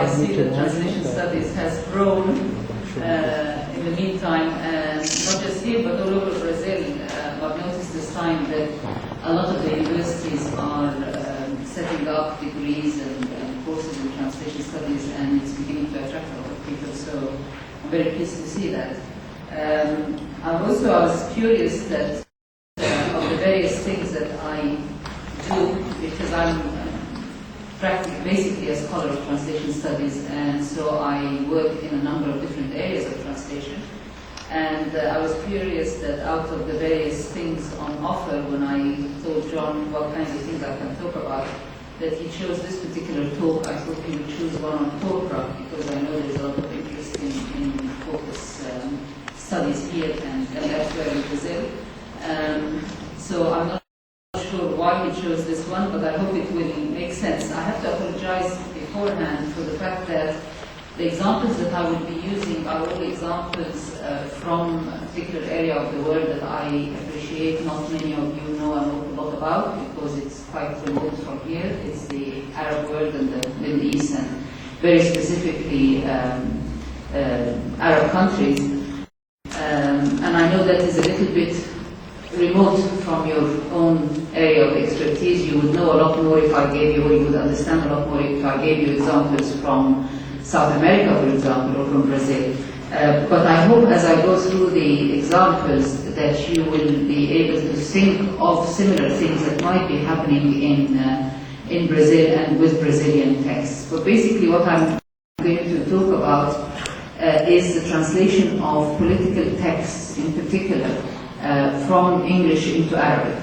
I see that translation studies has grown in the meantime, and not just here but all over Brazil. I've noticed this time that a lot of the universities are setting up degrees and courses in translation studies, and it's beginning to attract a lot of people, so I'm very pleased to see that. I was curious that of the various things that I do, because I'm basically a scholar of translation studies, and so I work in a number of different areas of translation. And I was curious that out of the various things on offer, when I told John what kind of things I can talk about, that he chose this particular talk. I thought he would choose one on corpora, because I know there's a lot of interest in focus studies here and elsewhere in Brazil. So I'm not sure why he chose this one, but I hope it will make sense. I have to apologize beforehand for the fact that the examples that I will be using are all examples from a particular area of the world that I appreciate not many of you know a lot about, because it's quite remote from here. It's the Arab world and the Middle East, and very specifically Arab countries. And I know that is a little bit remote from your own area of expertise. You would know a lot more if I gave you, or you would understand a lot more if I gave you examples from South America, for example, or from Brazil. But I hope as I go through the examples that you will be able to think of similar things that might be happening in Brazil and with Brazilian texts. But basically what I'm going to talk about is the translation of political texts in particular from English into Arabic.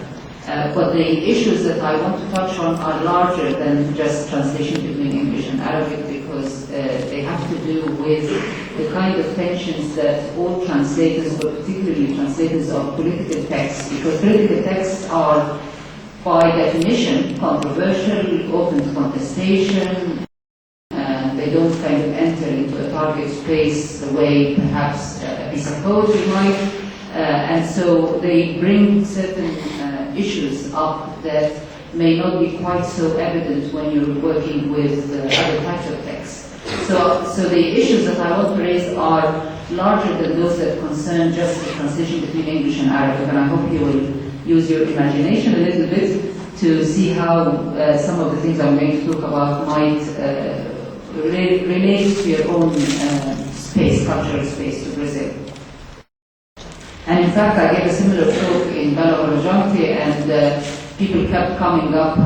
But the issues that I want to touch on are larger than just translation between English and Arabic, because they have to do with the kind of tensions that all translators, but particularly translators of political texts, because political texts are by definition controversial, open to contestation. They don't kind of enter into a target space the way perhaps a piece of poetry might. And so they bring certain issues up that may not be quite so evident when you're working with other types of texts. So the issues that I want to raise are larger than those that concern just the translation between English and Arabic, and I hope you will use your imagination a little bit to see how some of the things I'm going to talk about might relate to your own space, cultural space, to Brazil. And in fact, I gave a similar talk in Belo Horizonte, and people kept coming up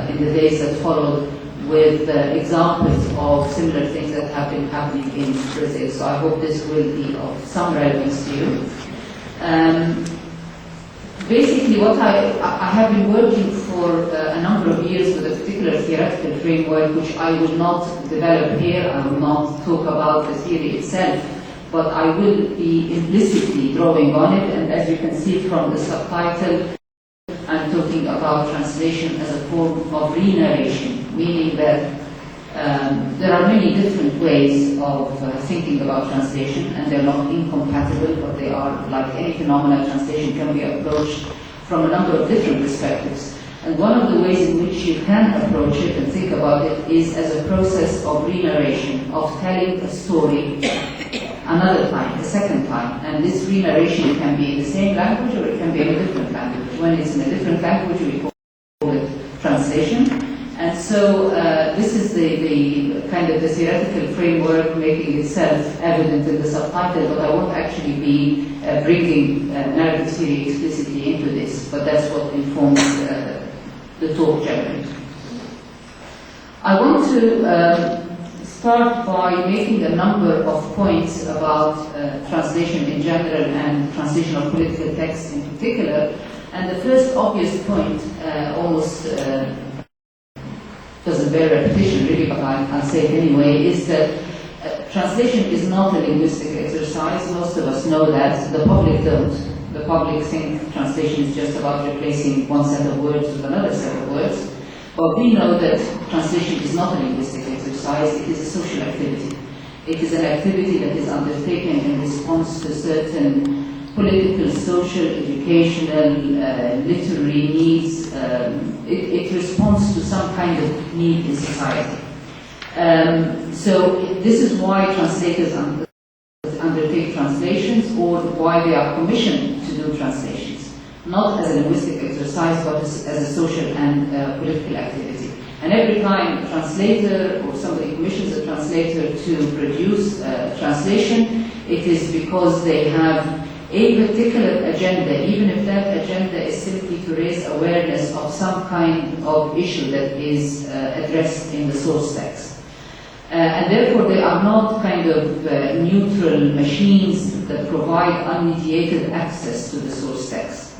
in the days that followed with examples of similar things that have been happening in Brazil. So I hope this will be of some relevance to you. Basically, what I have been working for a number of years with a particular theoretical framework, which I will not develop here. I will not talk about the theory itself, but I will be implicitly drawing on it. And as you can see from the subtitle, I'm talking about translation as a form of renarration, meaning that there are many different ways of thinking about translation, and they're not incompatible, but they are, like any phenomena, translation can be approached from a number of different perspectives. And one of the ways in which you can approach it and think about it is as a process of renarration, of telling a story another time, a second time. And this renarration can be in the same language, or it can be in a different language. When it's in a different language, we call it translation. And so this is the kind of the theoretical framework making itself evident in the subtitle, but I won't actually be bringing narrative theory explicitly into this, but that's what informs the talk generally. I want to start by making a number of points about translation in general and translation of political texts in particular. And the first obvious point, almost doesn't bear repetition really, but I'll say it anyway, is that translation is not a linguistic exercise. Most of us know that. The public don't. The public think translation is just about replacing one set of words with another set of words. But we know that translation is not a linguistic exercise. It is a social activity. It is an activity that is undertaken in response to certain political, social, educational, literary needs. It responds to some kind of need in society. So this is why translators undertake translations, or why they are commissioned to do translations, not as a linguistic exercise, but as a social and political activity. And every time a translator or somebody commissions a translator to produce a translation, it is because they have a particular agenda, even if that agenda is simply to raise awareness of some kind of issue that is addressed in the source text. And therefore they are not kind of neutral machines that provide unmediated access to the source text,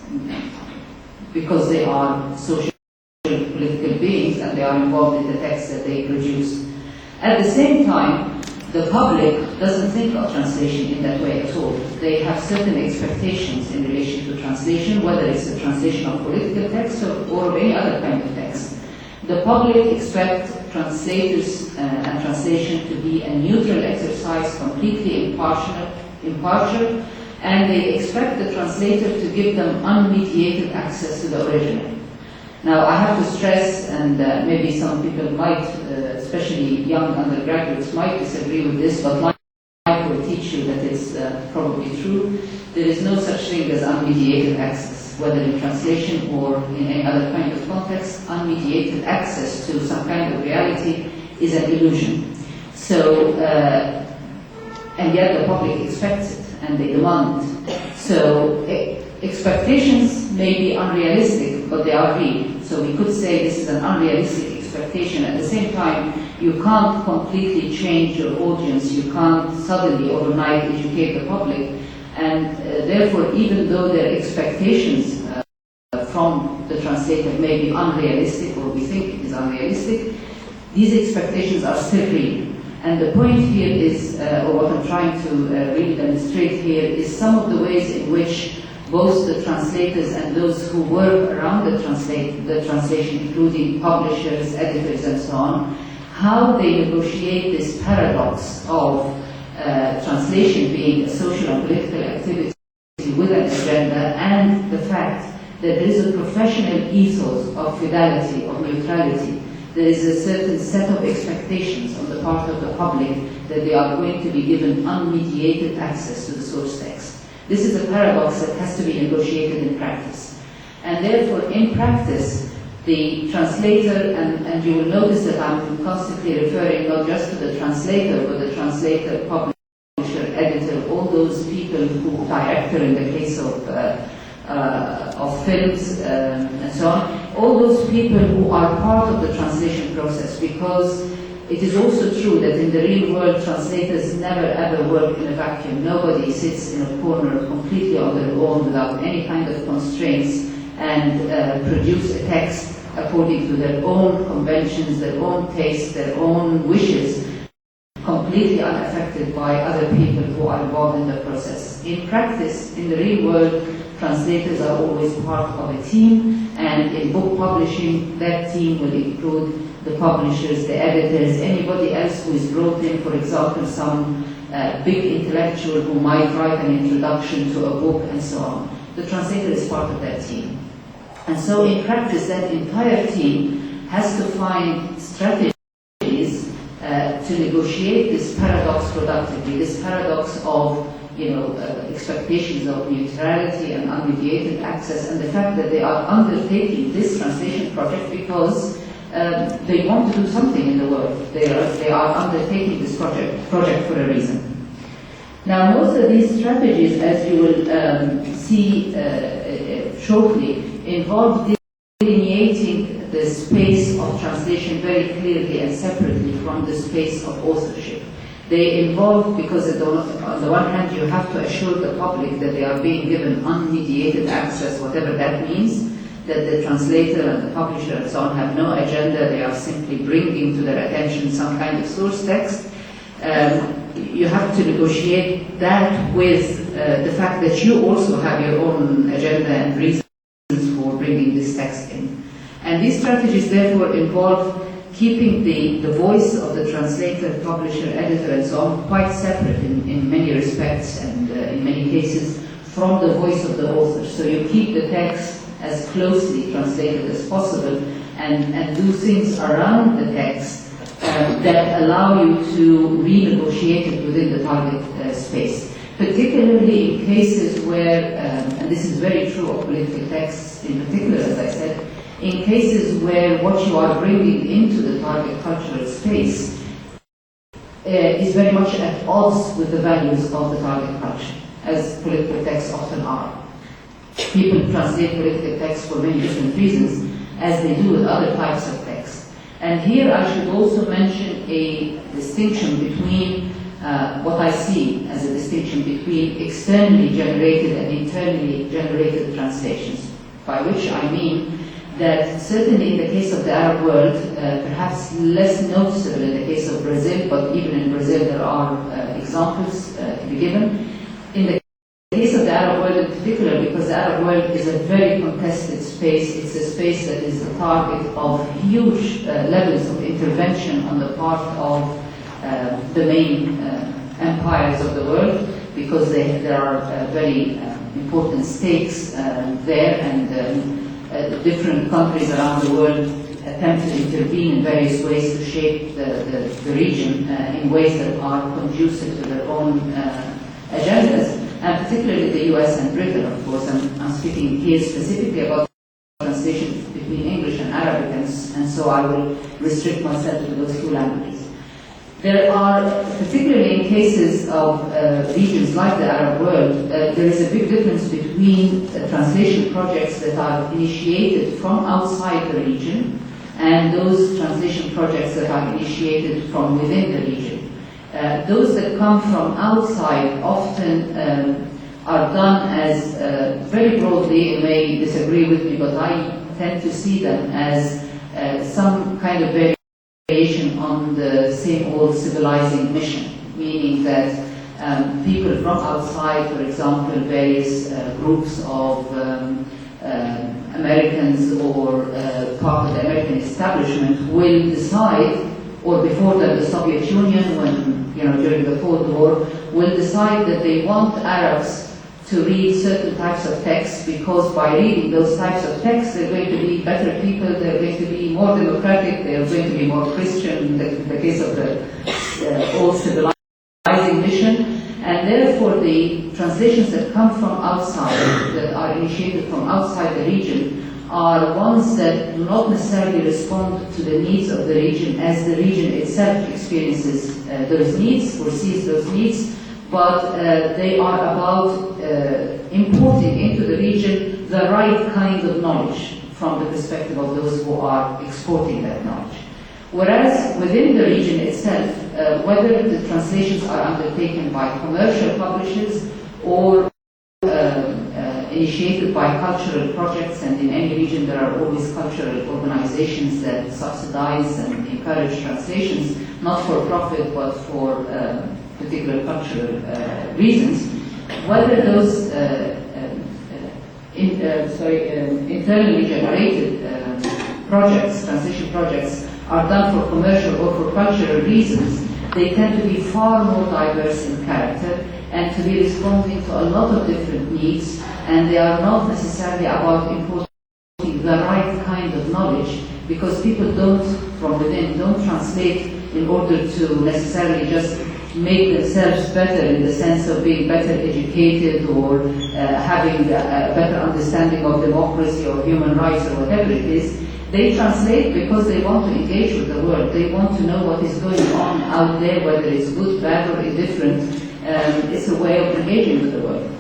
because they are social political beings and they are involved in the text that they produce. At the same time, the public doesn't think of translation in that way at all. They have certain expectations in relation to translation, whether it's a translation of political text or any other kind of text. The public expect translators and translation to be a neutral exercise, completely impartial, and they expect the translator to give them unmediated access to the original. Now, I have to stress, and maybe some people might, especially young undergraduates, might disagree with this, but life will teach you that it's probably true. There is no such thing as unmediated access, whether in translation or in any other kind of context. Unmediated access to some kind of reality is an illusion. So, and yet the public expects it, and they demand it. So, expectations may be unrealistic, but they are real. So we could say this is an unrealistic expectation. At the same time, you can't completely change your audience. You can't suddenly overnight educate the public. And therefore, even though their expectations from the translator may be unrealistic, or we think it is unrealistic, these expectations are still real. And the point here is, or what I'm trying to really demonstrate here, is some of the ways in which both the translators and those who work around the translation, including publishers, editors, and so on, how they negotiate this paradox of translation being a social and political activity with an agenda, and the fact that there is a professional ethos of fidelity, of neutrality. There is a certain set of expectations on the part of the public that they are going to be given unmediated access to the source text. This is a paradox that has to be negotiated in practice. And therefore, in practice, the translator, and you will notice that I'm constantly referring not just to the translator, but the translator, publisher, editor, all those people who, director in the case of films and so on, all those people who are part of the translation process, because it is also true that in the real world, translators never ever work in a vacuum. Nobody sits in a corner completely on their own without any kind of constraints and produce a text according to their own conventions, their own tastes, their own wishes, completely unaffected by other people who are involved in the process. In practice, in the real world, translators are always part of a team, and in book publishing, that team will include the publishers, the editors, anybody else who is brought in, for example, some big intellectual who might write an introduction to a book and so on. The translator is part of that team. And so in practice, that entire team has to find strategies to negotiate this paradox productively, this paradox of expectations of neutrality and unmediated access, and the fact that they are undertaking this translation project because they want to do something in the world. They are undertaking this project for a reason. Now, most of these strategies, as you will see shortly, involve delineating the space of translation very clearly and separately from the space of authorship. They involve, because on the one hand you have to assure the public that they are being given unmediated access, whatever that means, that the translator and the publisher and so on have no agenda, they are simply bringing to their attention some kind of source text. You have to negotiate that with the fact that you also have your own agenda and reasons for bringing this text in. And these strategies therefore involve keeping the voice of the translator, publisher, editor, and so on quite separate in many respects and in many cases from the voice of the author. So you keep the text as closely translated as possible and do things around the text that allow you to renegotiate it within the target space. Particularly in cases where, and this is very true of political texts in particular, as I said, in cases where what you are bringing into the target cultural space is very much at odds with the values of the target culture, as political texts often are. People translate political texts for many different reasons, as they do with other types of texts. And here I should also mention a distinction between what I see as a distinction between externally generated and internally generated translations, by which I mean that certainly in the case of the Arab world, perhaps less noticeable in the case of Brazil, but even in Brazil there are examples to be given. In the case of the Arab world in particular, because the Arab world is a very contested space, it's a space that is the target of huge levels of intervention on the part of the main empires of the world, because there are very important stakes there, and different countries around the world attempt to intervene in various ways to shape the region in ways that are conducive to their own agendas, and particularly the US and Britain, of course. I'm speaking here specifically about translation between English and Arabic, and so I will restrict myself to those two languages. There are, particularly in cases of regions like the Arab world, there is a big difference between translation projects that are initiated from outside the region and those translation projects that are initiated from within the region. Those that come from outside often are done as, very broadly, you may disagree with me, but I tend to see them as some kind of variation on the same old civilizing mission, meaning that people from outside, for example, various groups of Americans or part of the American establishment will decide, or before that the Soviet Union, when during the Cold War, will decide that they want Arabs to read certain types of texts, because by reading those types of texts they're going to be better people, they're going to be more democratic, they're going to be more Christian, in the case of the old civilizing mission. And therefore the translations that come from outside, that are initiated from outside the region, are ones that do not necessarily respond to the needs of the region as the region itself experiences those needs or sees those needs, but they are about importing into the region the right kind of knowledge from the perspective of those who are exporting that knowledge. Whereas within the region itself, whether the translations are undertaken by commercial publishers or initiated by cultural projects, and in any region there are always cultural organizations that subsidize and encourage translations, not for profit but for particular cultural reasons, whether those internally generated projects, translation projects, are done for commercial or for cultural reasons, they tend to be far more diverse in character and to be responding to a lot of different needs, and they are not necessarily about importing the right kind of knowledge, because people from within don't translate in order to necessarily just make themselves better in the sense of being better educated or having a better understanding of democracy or human rights or whatever it is. They translate because they want to engage with the world. They want to know what is going on out there, whether it's good, bad, or indifferent. It's a way of engaging with the world.